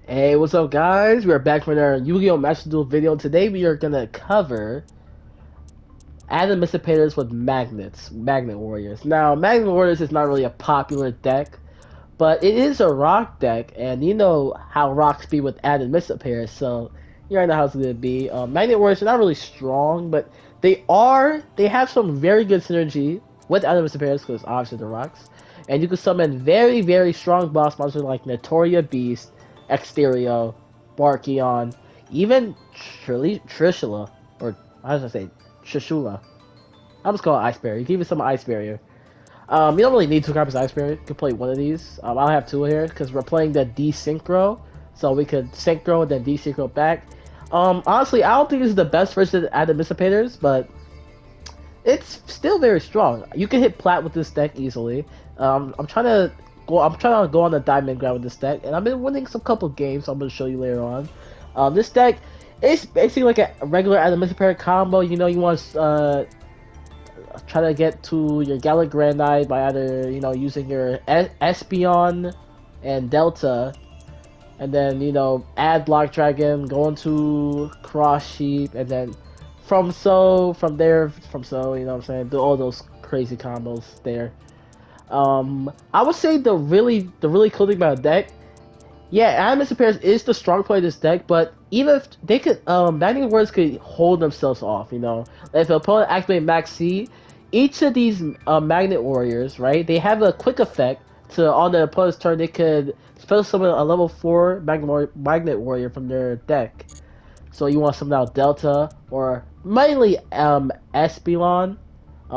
Hey, what's up, guys? We are back with our Yu-Gi-Oh! Master Duel video. Today we are gonna cover Adam Dissipator's with Magnets, Magnet Warriors. Now, Magnet Warriors is not really a popular deck, but it is a rock deck, and you know how rocks be with Adam Dissipator, so you already know how it's gonna be. Magnet Warriors are not really strong, but they have some very good synergy with Adam Dissipator because obviously the rocks, and you can summon very strong boss monsters like Notoria Beast, Exterio, Barkion, even Trishula, or how should I say, Trishula. I'm just calling Ice Barrier. You can even summon Ice Barrier. You don't really need two copies of Ice Barrier. You can play one of these. I'll have two here because we're playing the desynchro, so we could synchro and then desynchro back. Honestly, I don't think this is the best version of the Dissipators, but it's still very strong. You can hit plat with this deck easily. I'm trying to go on the diamond ground with this deck, and I've been winning some couple games. So I'm gonna show you later on. This deck is basically like a regular Adamantipar combo. You know, you want to try to get to your Gallic Grandite by either using your Espeon and Delta, and then add Block Dragon, go into Cross Sheep, and then from so you know what I'm saying, do all those crazy combos there. I would say the really cool thing about the deck, yeah, Animus Appearance is the strong play of this deck, but even if they could, Magnetic Words could hold themselves off, if an opponent activates Max C, each of these Magnet Warriors, right, they have a quick effect to, on the opponent's turn, they could special summon a level 4 Magnet Warrior from their deck. So you want to summon out Delta, or mainly Espeon.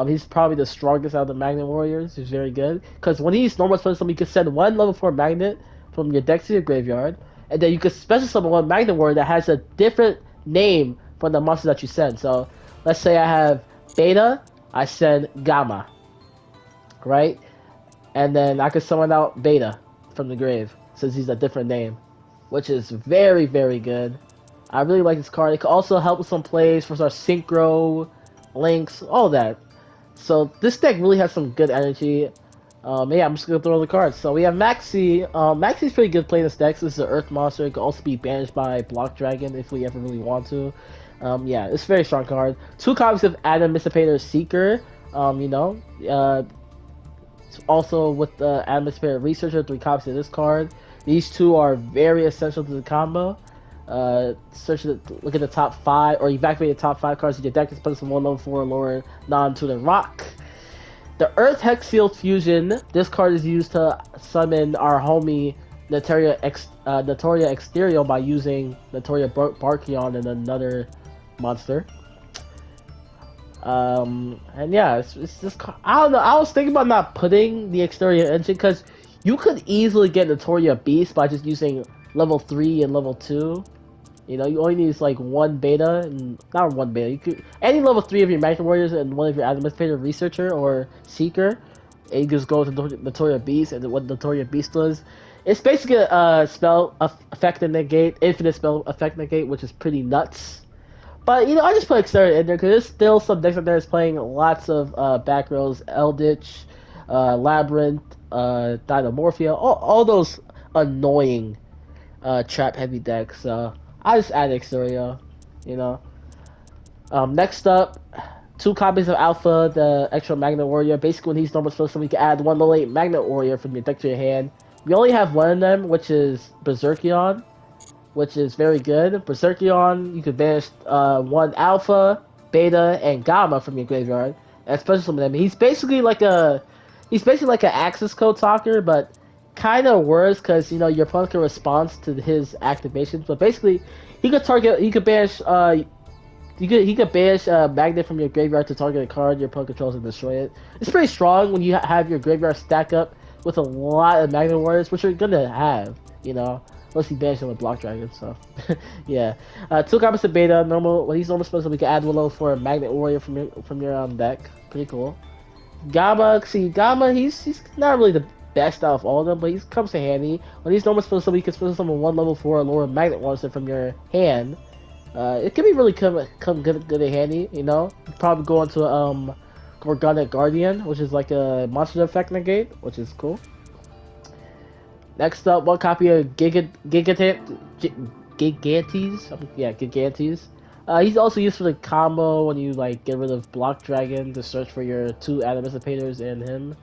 He's probably the strongest out of the Magnet Warriors. He's very good. Because when he's normal special summon, you can send one level 4 Magnet from your deck to your graveyard. And then you can special summon one Magnet Warrior that has a different name from the monster that you send. So let's say I have Beta, I send Gamma, right? And then I can summon out Beta from the grave since he's a different name, which is very good. I really like this card. It can also help with some plays for our synchro, links, all that. So this deck really has some good energy. Yeah, I'm just gonna throw the cards. So we have Maxi. Maxi's pretty good playing this deck. This is an Earth monster. It can also be banished by Block Dragon if we ever really want to. Yeah, it's a very strong card. Two copies of Adam Dissipator Seeker. Also with the Adam Dissipator Researcher, three copies of this card. These two are very essential to the combo. Look at the top 5, or evacuate the top 5 cards in your deck. Put some 1 level 4 or lower non to the rock. The Earth Hex Field Fusion. This card is used to summon our homie Notoria Exterio by using Notoria Barkion and another monster. And yeah, it's just, I don't know. I was thinking about not putting the Exterior engine because you could easily get Notoria Beast by just using level 3 and level 2. You only need like one beta, and not one beta. You could any level 3 of your Magnet Warriors and one of your Administrator Researcher or Seeker, and you just go to Notoria Beast, and what Notoria Beast does, it's basically a spell effect and negate, infinite spell effect negate, which is pretty nuts. But I just put Exterior in there because there's still some decks out there that's playing lots of back rows, Eldritch, Labyrinth, Dynamorphia, all those annoying trap heavy decks. I just add Exterior, you know. Next up, two copies of Alpha, the extra Magnet Warrior. Basically, when he's normal spell, so we can add one level 8 Magnet Warrior from your deck to your hand. We only have one of them, which is Berserkion, which is very good. Berserkion, you could banish one Alpha, Beta, and Gamma from your graveyard, and special summon them. He's basically like an Axis Code Talker, but kind of worse because your opponent can respond to his activations. But basically, he could banish he could banish Magnet from your graveyard to target a card your opponent controls and destroy it. It's pretty strong when you have your graveyard stack up with a lot of Magnet Warriors, which you're gonna have, unless you banish them with Block Dragon. So, yeah. Two copies of Beta, normal. When he's normal special, we can add one level for a Magnet Warrior from your deck. Pretty cool. Gamma, he's not really the best out of all of them, but he comes to handy. When he's normal special, you can special summon one level 4 or lower Magnet Monster from your hand. It can be really come good in handy, Probably go into Organic Guardian, which is like a monster effect negate, which is cool. Next up, one copy of Gigantes. Yeah, Gigantes. He's also used for the combo when you like get rid of Block Dragon to search for your two Adamantivators and him.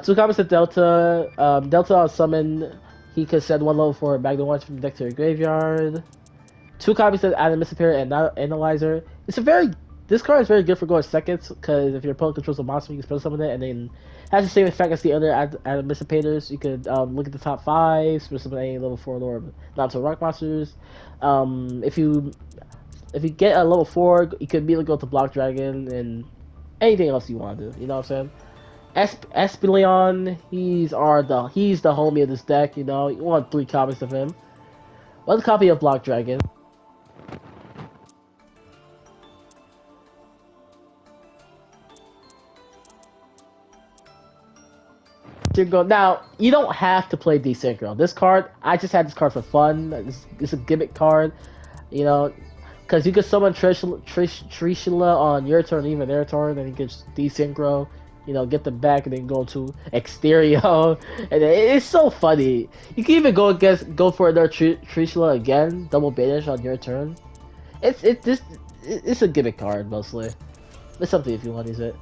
Two copies of Delta. Delta on summon, he could send one level for Magna Ones from the deck to your graveyard. Two copies of Adam Disappear and Analyzer. It's a very This card is very good for going seconds because if your opponent controls a monster, you can special summon it, and then has the same effect as the other Adam Dissipators. You could look at the top five, special summon any level 4 lore not to rock monsters. If you get a level 4, you could immediately go to Block Dragon and anything else you want to do. You know what I'm saying? Espeleon, he's the homie of this deck. You know, you want 3 copies of him. One copy of Block Dragon. Synchro. Now, you don't have to play Desynchro. This card, I just had this card for fun. It's a gimmick card, you know, because you could summon Trishula on your turn, even their turn, and you could Desynchro, you know, get them back, and then go to Exterio, and it's so funny. You can even go for another Trishula again, double banish on your turn. It's a gimmick card mostly. It's something if you want to use it.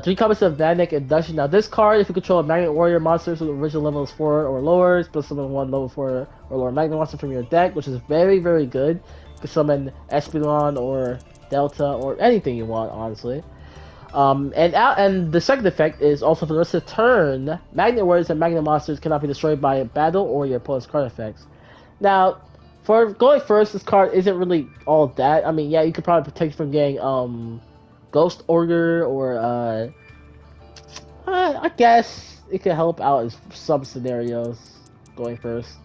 3 copies of Magnetic Induction. Now, this card, if you control a Magnet Warrior monster so the original level is 4 or lower, plus summon 1 level 4 or lower Magnet monster from your deck, which is very, very good. You can summon Espelon or Delta or anything you want, honestly. And the second effect is also for the rest of the turn, Magnet Warriors and Magnet monsters cannot be destroyed by a battle or your opponent's card effects. Now, for going first, this card isn't really all that. I mean, yeah, you could probably protect from getting Ghost Order or I guess it could help out in some scenarios going first.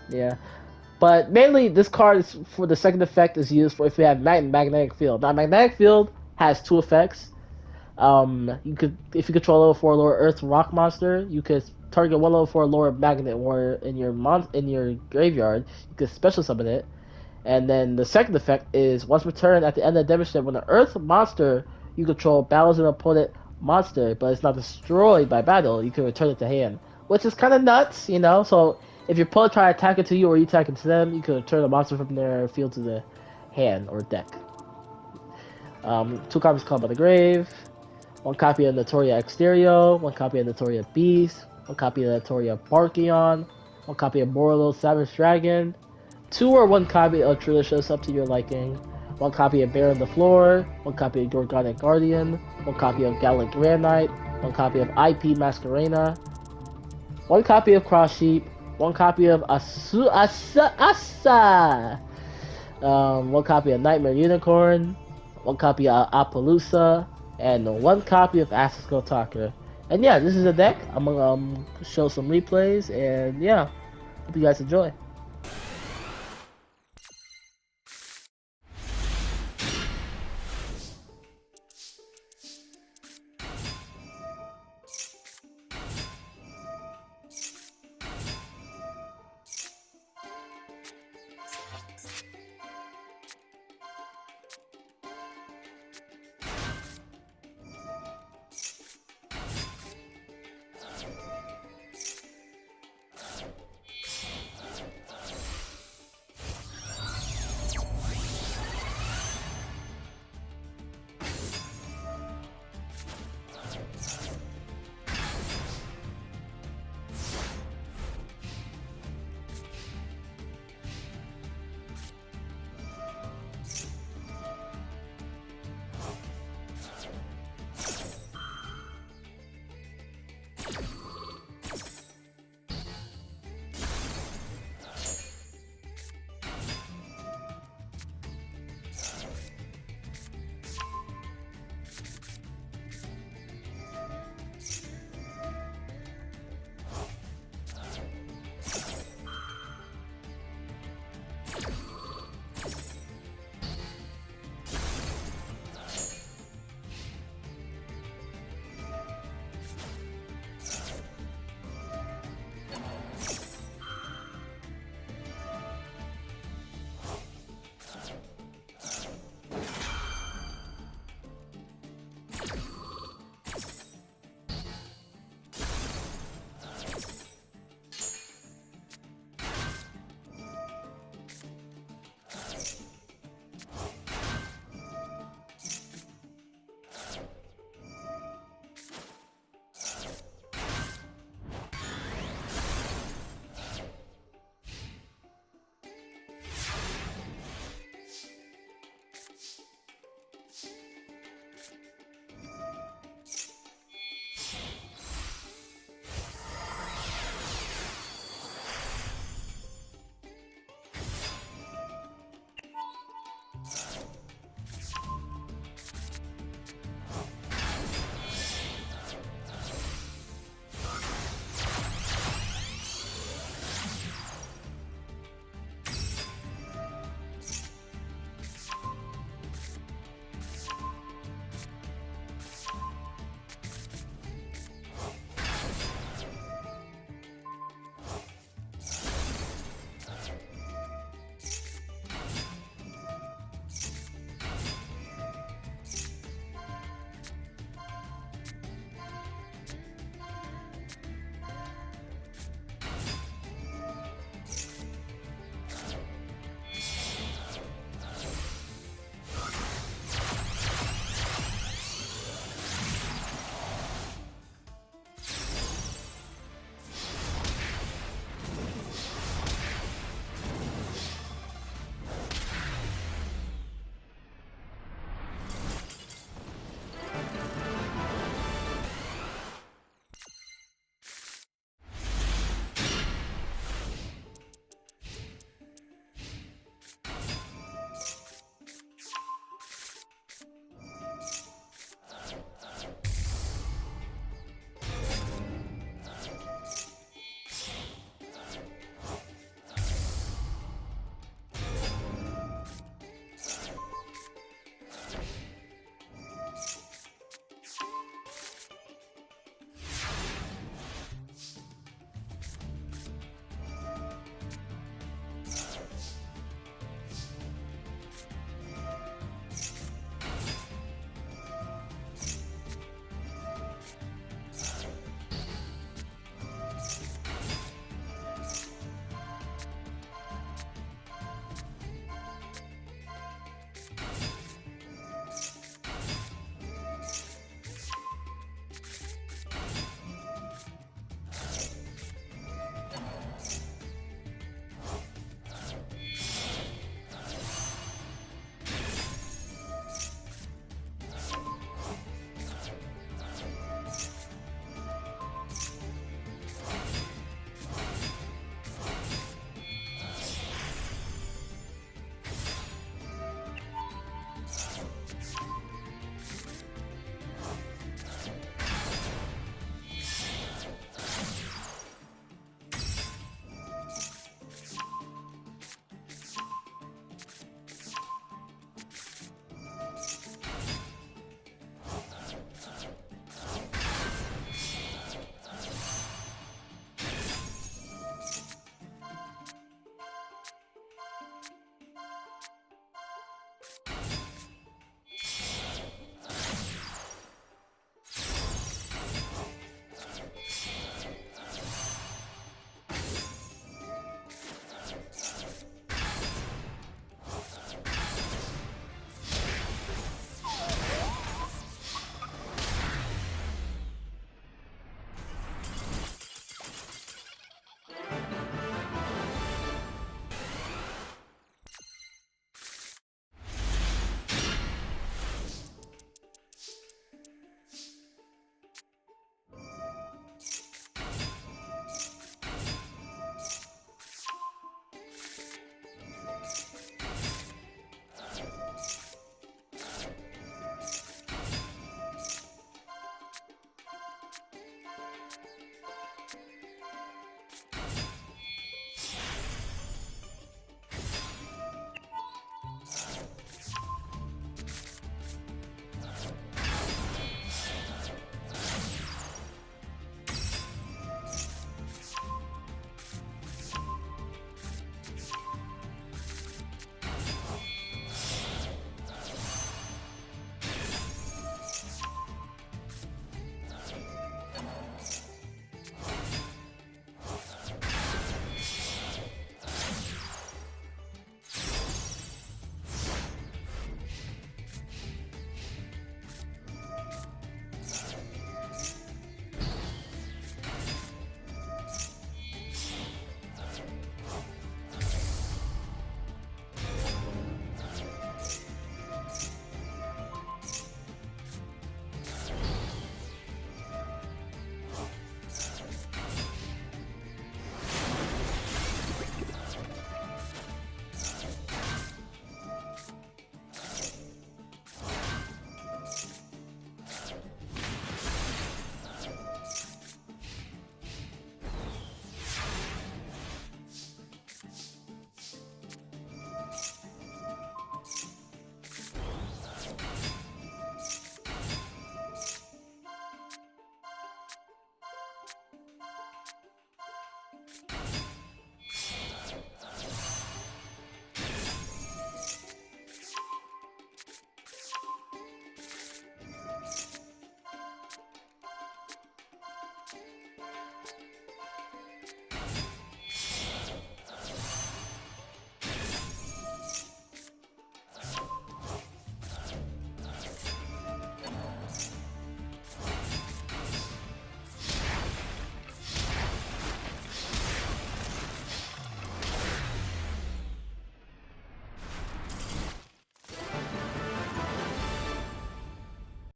Yeah, but mainly this card is for the second effect is used for if you have Magnetic Field. Now Magnetic Field has 2 effects. You could if you control level 4 lower Earth Rock monster, you could target one level 4 lower Magnet Warrior in your graveyard. You could special summon it. And then the second effect is once returned at the end of the demonstration, when the Earth monster you control battles an opponent monster, but it's not destroyed by battle, you can return it to hand, which is kind of nuts, you know. So if your opponent try to attack it to you or you attack it to them, you can return a monster from their field to the hand or deck. 2 copies called by the grave, 1 copy of Notoria Exterio, 1 copy of Notoria Beast, 1 copy of Notoria Barkion, 1 copy of Morlo Savage Dragon. 2 or 1 copy of Trilicious, up to your liking. 1 copy of Bear on the Floor. 1 copy of Gorgonic Guardian. 1 copy of Gallant Grand Knight. 1 copy of IP Masquerena. 1 copy of Cross Sheep. 1 copy of Asa. 1 copy of Nightmare Unicorn. 1 copy of Appaloosa. And 1 copy of Asasco Talker. And yeah, this is a deck. I'm gonna show some replays. And yeah, hope you guys enjoy.